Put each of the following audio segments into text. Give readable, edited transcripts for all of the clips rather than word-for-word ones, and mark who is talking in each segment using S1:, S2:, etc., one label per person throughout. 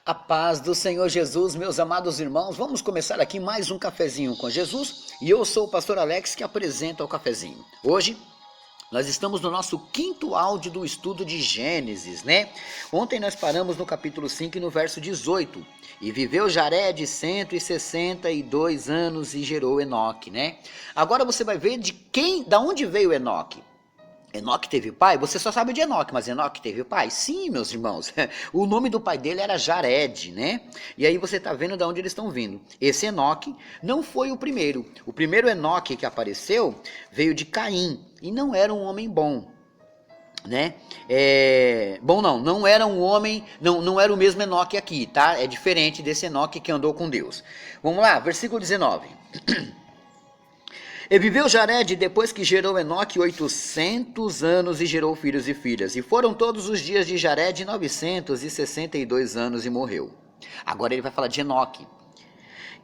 S1: A paz do Senhor Jesus, meus amados irmãos, vamos começar aqui mais um cafezinho com Jesus e eu sou o pastor Alex que apresenta o cafezinho. Hoje nós estamos no nosso quinto áudio do estudo de Gênesis, né? Ontem nós paramos no capítulo 5 e no verso 18. E viveu Jared 162 anos e gerou Enoque, né? Agora você vai ver da onde veio Enoque. Enoque teve pai? Você só sabe de Enoque, mas Enoque teve pai? Sim, meus irmãos. O nome do pai dele era Jared, né? E aí você está vendo de onde eles estão vindo. Esse Enoque não foi o primeiro. O primeiro Enoque que apareceu veio de Caim e não era um homem bom, né? Não era um homem, não era o mesmo Enoque aqui, tá? É diferente desse Enoque que andou com Deus. Vamos lá, versículo 19. E viveu Jared depois que gerou Enoque 800 anos e gerou filhos e filhas. E foram todos os dias de Jared 962 anos e morreu. Agora ele vai falar de Enoque.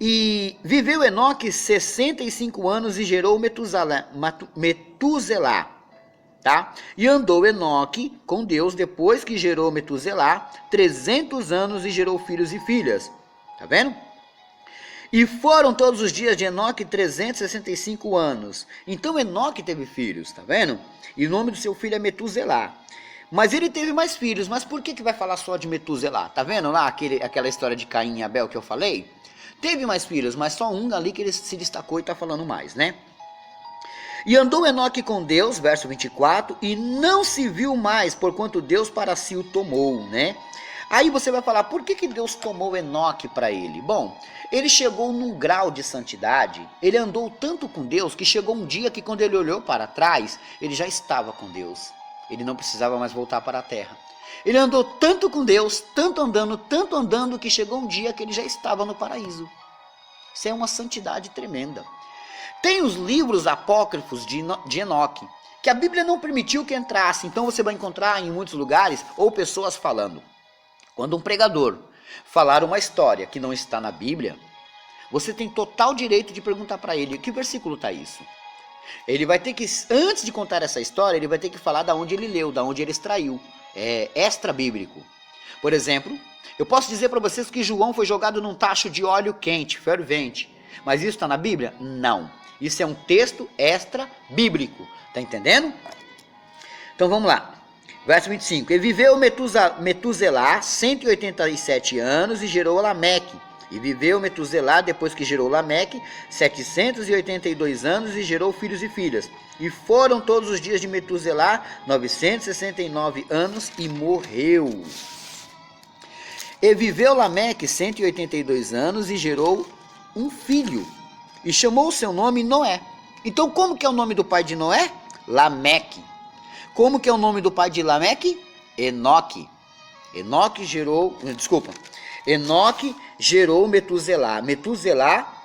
S1: E viveu Enoque 65 anos e gerou Metuselá, tá? E andou Enoque com Deus depois que gerou Metuselá 300 anos e gerou filhos e filhas. Tá vendo? E foram todos os dias de Enoque 365 anos. Então Enoque teve filhos, tá vendo? E o nome do seu filho é Metuselá. Mas ele teve mais filhos. Mas por que vai falar só de Metuselá? Tá vendo lá aquela história de Caim e Abel que eu falei? Teve mais filhos, mas só um ali que ele se destacou e tá falando mais, né? E andou Enoque com Deus, verso 24, e não se viu mais, porquanto Deus para si o tomou, né? Aí você vai falar, por que Deus tomou Enoque para ele? Bom, ele chegou num grau de santidade, ele andou tanto com Deus, que chegou um dia que quando ele olhou para trás, ele já estava com Deus. Ele não precisava mais voltar para a terra. Ele andou tanto com Deus, tanto andando, que chegou um dia que ele já estava no paraíso. Isso é uma santidade tremenda. Tem os livros apócrifos de Enoque, que a Bíblia não permitiu que entrasse, então você vai encontrar em muitos lugares, ou pessoas falando. Quando um pregador falar uma história que não está na Bíblia, você tem total direito de perguntar para ele, que versículo está isso? Ele vai ter que, antes de contar essa história, ele vai ter que falar da onde ele leu, da onde ele extraiu. É extra bíblico. Por exemplo, eu posso dizer para vocês que João foi jogado num tacho de óleo quente, fervente. Mas isso está na Bíblia? Não. Isso é um texto extra bíblico. Tá entendendo? Então vamos lá. Verso 25. E viveu Metuselá 187 anos e gerou Lameque. E viveu Metuselá depois que gerou Lameque 782 anos e gerou filhos e filhas. E foram todos os dias de Metuselá 969 anos e morreu. E viveu Lameque 182 anos e gerou um filho. E chamou o seu nome Noé. Então como que é o nome do pai de Noé? Lameque. Como que é o nome do pai de Lameque? Enoque. Enoque gerou Metuselá. Metuselá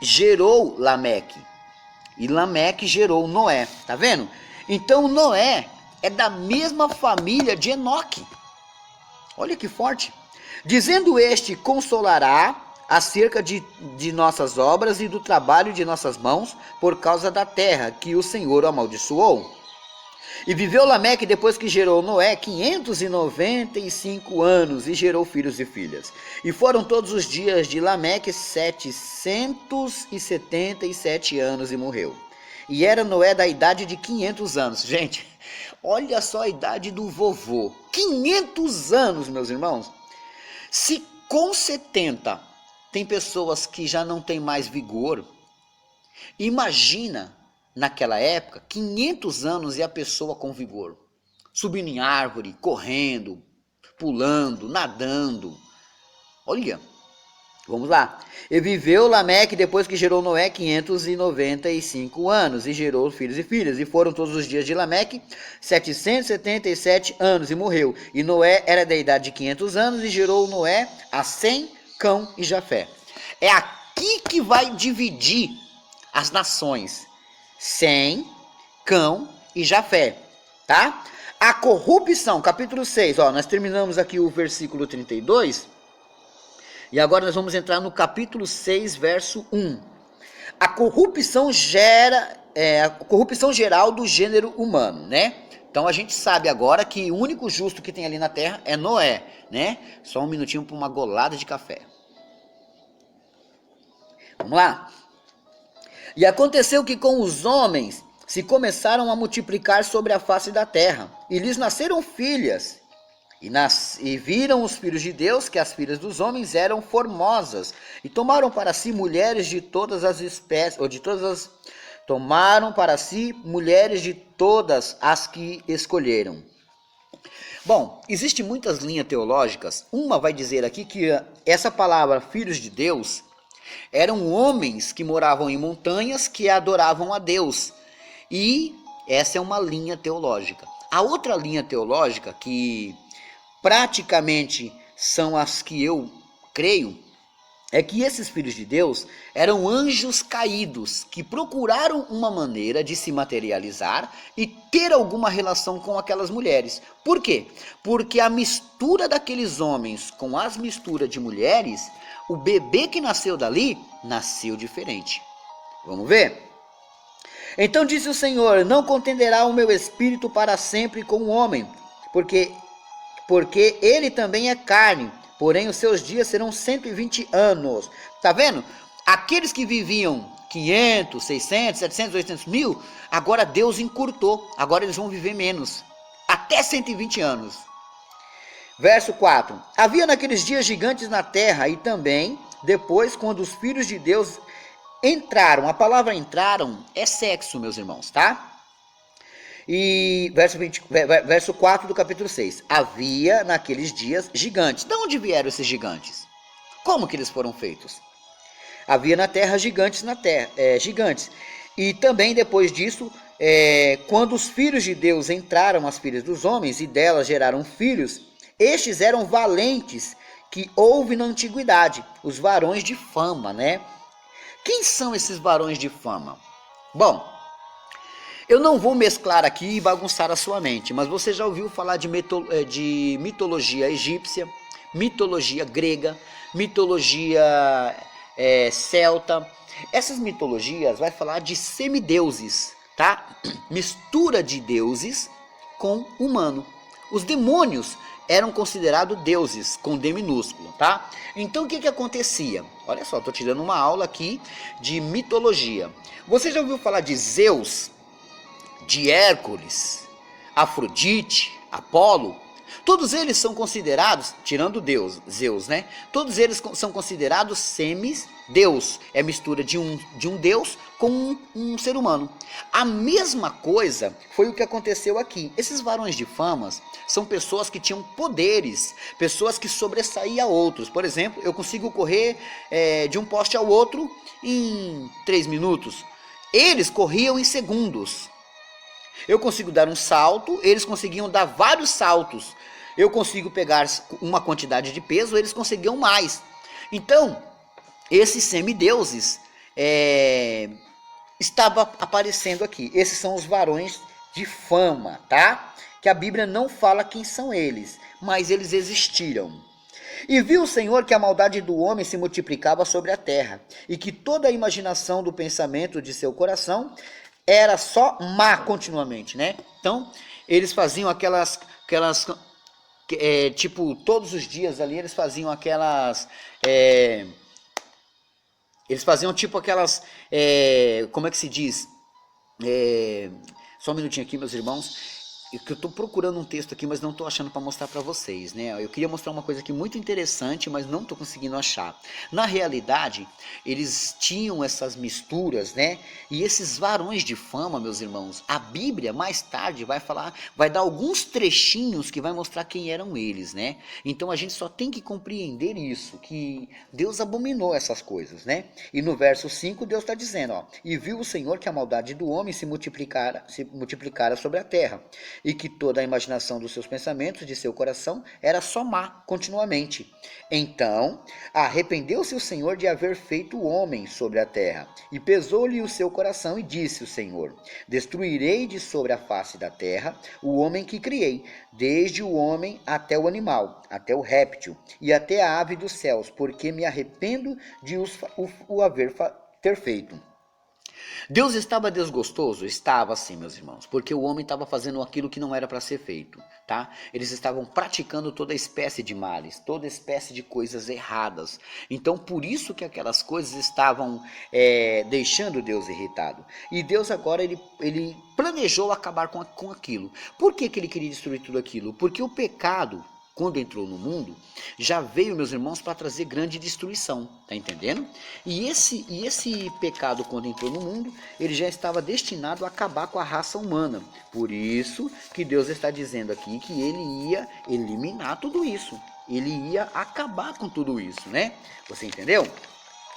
S1: gerou Lameque. E Lameque gerou Noé. Tá vendo? Então Noé é da mesma família de Enoque. Olha que forte. Dizendo este, consolará acerca de nossas obras e do trabalho de nossas mãos, por causa da terra que o Senhor amaldiçoou. E viveu Lameque depois que gerou Noé 595 anos e gerou filhos e filhas. E foram todos os dias de Lameque 777 anos e morreu. E era Noé da idade de 500 anos. Gente, olha só a idade do vovô. 500 anos, meus irmãos. Se com 70 tem pessoas que já não têm mais vigor, imagina naquela época, 500 anos e a pessoa com vigor, subindo em árvore, correndo, pulando, nadando. Olha, vamos lá. E viveu Lameque depois que gerou Noé 595 anos e gerou filhos e filhas. E foram todos os dias de Lameque 777 anos e morreu. E Noé era da idade de 500 anos e gerou Noé a Sem, Cão e Jafé. É aqui que vai dividir as nações. Sem, Cão e Jafé, tá? A corrupção, capítulo 6, nós terminamos aqui o versículo 32, e agora nós vamos entrar no capítulo 6, verso 1. A corrupção gera a corrupção geral do gênero humano, né? Então a gente sabe agora que o único justo que tem ali na terra é Noé, né? Só um minutinho para uma golada de café. Vamos lá. E aconteceu que com os homens se começaram a multiplicar sobre a face da terra, e lhes nasceram filhas. E viram os filhos de Deus que as filhas dos homens eram formosas, e tomaram para si mulheres de todas as espécies, tomaram para si mulheres de todas as que escolheram. Bom, existem muitas linhas teológicas. Uma vai dizer aqui que essa palavra filhos de Deus eram homens que moravam em montanhas que adoravam a Deus. E essa é uma linha teológica. A outra linha teológica, que praticamente são as que eu creio, é que esses filhos de Deus eram anjos caídos que procuraram uma maneira de se materializar e ter alguma relação com aquelas mulheres. Por quê? Porque a mistura daqueles homens com as misturas de mulheres, o bebê que nasceu dali, nasceu diferente. Vamos ver? Então disse o Senhor: não contenderá o meu espírito para sempre com o homem, porque ele também é carne, porém os seus dias serão 120 anos. Tá vendo? Aqueles que viviam 500, 600, 700, 800 mil, agora Deus encurtou, agora eles vão viver menos, até 120 anos. Verso 4: havia naqueles dias gigantes na terra, e também depois, quando os filhos de Deus entraram, a palavra entraram é sexo, meus irmãos, tá? E verso 4 do capítulo 6. Havia naqueles dias gigantes. De onde vieram esses gigantes? Como que eles foram feitos? Havia na terra gigantes gigantes. E também depois disso, quando os filhos de Deus entraram as filhas dos homens e delas geraram filhos, estes eram valentes que houve na antiguidade, os varões de fama, né? Quem são esses varões de fama? Bom, eu não vou mesclar aqui e bagunçar a sua mente, mas você já ouviu falar de mitologia egípcia, mitologia grega, mitologia celta. Essas mitologias vai falar de semideuses, tá? Mistura de deuses com humano. Os demônios eram considerados deuses, com D minúsculo, tá? Então o que acontecia? Olha só, estou te dando uma aula aqui de mitologia. Você já ouviu falar de Zeus, de Hércules, Afrodite, Apolo? Todos eles são considerados, tirando Zeus, né? Todos eles são considerados semi-deus. É mistura de um deus com um ser humano. A mesma coisa foi o que aconteceu aqui. Esses varões de famas são pessoas que tinham poderes, pessoas que sobressaíam a outros. Por exemplo, eu consigo correr de um poste ao outro em 3 minutos. Eles corriam em segundos. Eu consigo dar um salto, eles conseguiam dar vários saltos. Eu consigo pegar uma quantidade de peso, eles conseguiam mais. Então, esses semideuses estavam aparecendo aqui. Esses são os varões de fama, tá? Que a Bíblia não fala quem são eles, mas eles existiram. E viu o Senhor que a maldade do homem se multiplicava sobre a terra, e que toda a imaginação do pensamento de seu coração era só má continuamente, né? Então, eles faziam aquelas tipo, todos os dias ali, eles faziam aquelas... eles faziam tipo aquelas... como é que se diz? Só um minutinho aqui, meus irmãos. Que eu estou procurando um texto aqui, mas não estou achando para mostrar para vocês, né? Eu queria mostrar uma coisa aqui muito interessante, mas não estou conseguindo achar. Na realidade, eles tinham essas misturas, né? E esses varões de fama, meus irmãos, a Bíblia mais tarde vai dar alguns trechinhos que vai mostrar quem eram eles, né? Então a gente só tem que compreender isso, que Deus abominou essas coisas, né? E no verso 5 Deus está dizendo, ó: e viu o Senhor que a maldade do homem se multiplicara sobre a terra, e que toda a imaginação dos seus pensamentos, de seu coração, era só má continuamente. Então arrependeu-se o Senhor de haver feito o homem sobre a terra, e pesou-lhe o seu coração, e disse o Senhor: destruirei de sobre a face da terra o homem que criei, desde o homem até o animal, até o réptil, e até a ave dos céus, porque me arrependo de ter feito. Deus estava desgostoso? Estava sim, meus irmãos, porque o homem estava fazendo aquilo que não era para ser feito, tá? Eles estavam praticando toda espécie de males, toda espécie de coisas erradas. Então, por isso que aquelas coisas estavam deixando Deus irritado. E Deus agora, ele planejou acabar com aquilo. Por que ele queria destruir tudo aquilo? Porque o pecado, quando entrou no mundo, já veio, meus irmãos, para trazer grande destruição, tá entendendo? E esse pecado, quando entrou no mundo, ele já estava destinado a acabar com a raça humana. Por isso que Deus está dizendo aqui que ele ia eliminar tudo isso. Ele ia acabar com tudo isso, né? Você entendeu?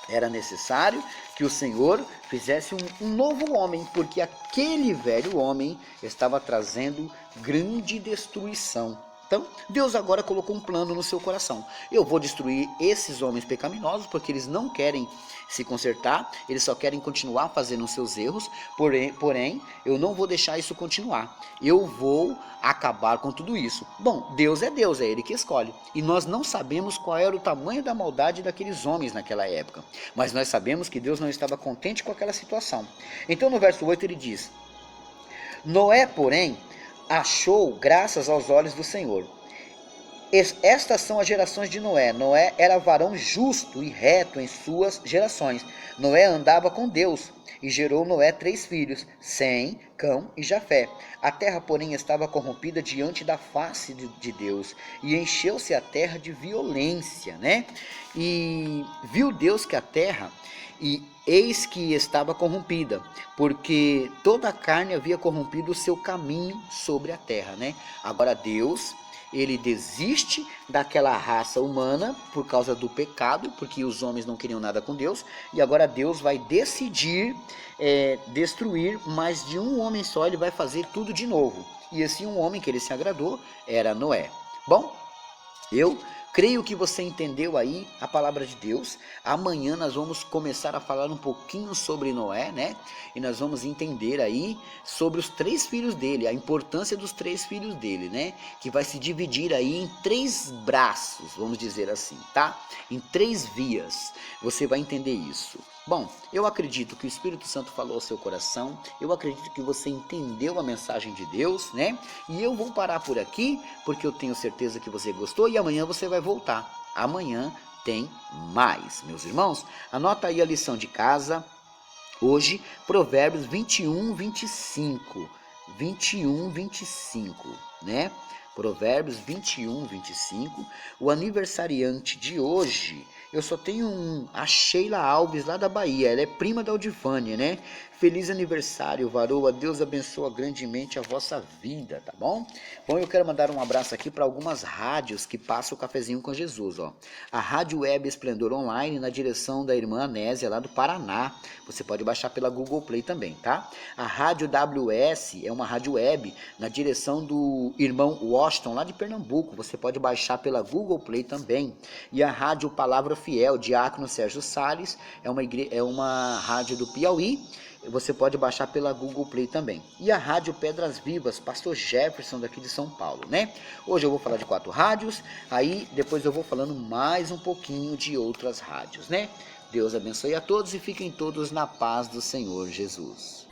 S1: Era necessário que o Senhor fizesse um novo homem, porque aquele velho homem estava trazendo grande destruição. Então, Deus agora colocou um plano no seu coração. Eu vou destruir esses homens pecaminosos, porque eles não querem se consertar, eles só querem continuar fazendo os seus erros, porém, eu não vou deixar isso continuar. Eu vou acabar com tudo isso. Bom, Deus, é Ele que escolhe. E nós não sabemos qual era o tamanho da maldade daqueles homens naquela época. Mas nós sabemos que Deus não estava contente com aquela situação. Então, no verso 8 ele diz: Noé, porém, achou graças aos olhos do Senhor. Estas são as gerações de Noé. Noé era varão justo e reto em suas gerações. Noé andava com Deus e gerou Noé 3 filhos, Sem, Cão e Jafé. A terra, porém, estava corrompida diante da face de Deus, e encheu-se a terra de violência, né? E viu Deus que a terra, e eis que estava corrompida, porque toda a carne havia corrompido o seu caminho sobre a terra, né? Agora Deus, ele desiste daquela raça humana por causa do pecado, porque os homens não queriam nada com Deus, e agora Deus vai decidir destruir, mas de um homem só ele vai fazer tudo de novo. E esse um homem que ele se agradou era Noé. Bom, eu creio que você entendeu aí a palavra de Deus. Amanhã nós vamos começar a falar um pouquinho sobre Noé, né? E nós vamos entender aí sobre os 3 filhos dele, a importância dos 3 filhos dele, né? Que vai se dividir aí em 3 braços, vamos dizer assim, tá? Em 3 vias. Você vai entender isso. Bom, eu acredito que o Espírito Santo falou ao seu coração, eu acredito que você entendeu a mensagem de Deus, né? E eu vou parar por aqui, porque eu tenho certeza que você gostou e amanhã você vai voltar. Amanhã tem mais, meus irmãos. Anota aí a lição de casa, hoje, Provérbios 21, 25. 21, 25, né? Provérbios 21, 25. O aniversariante de hoje, eu só tenho a Sheila Alves lá da Bahia, ela é prima da Aldivânia, né? Feliz aniversário, varoa, Deus abençoa grandemente a vossa vida, tá bom? Bom, eu quero mandar um abraço aqui para algumas rádios que passam o cafezinho com Jesus, ó. A Rádio Web Esplendor Online, na direção da irmã Anésia, lá do Paraná. Você pode baixar pela Google Play também, tá? A Rádio WS é uma rádio web na direção do irmão Washington, lá de Pernambuco. Você pode baixar pela Google Play também. E a Rádio Palavra Fiel, Diácono Sérgio Salles, é uma rádio do Piauí. Você pode baixar pela Google Play também. E a Rádio Pedras Vivas, Pastor Jefferson daqui de São Paulo, né? Hoje eu vou falar de 4 rádios, aí depois eu vou falando mais um pouquinho de outras rádios, né? Deus abençoe a todos e fiquem todos na paz do Senhor Jesus.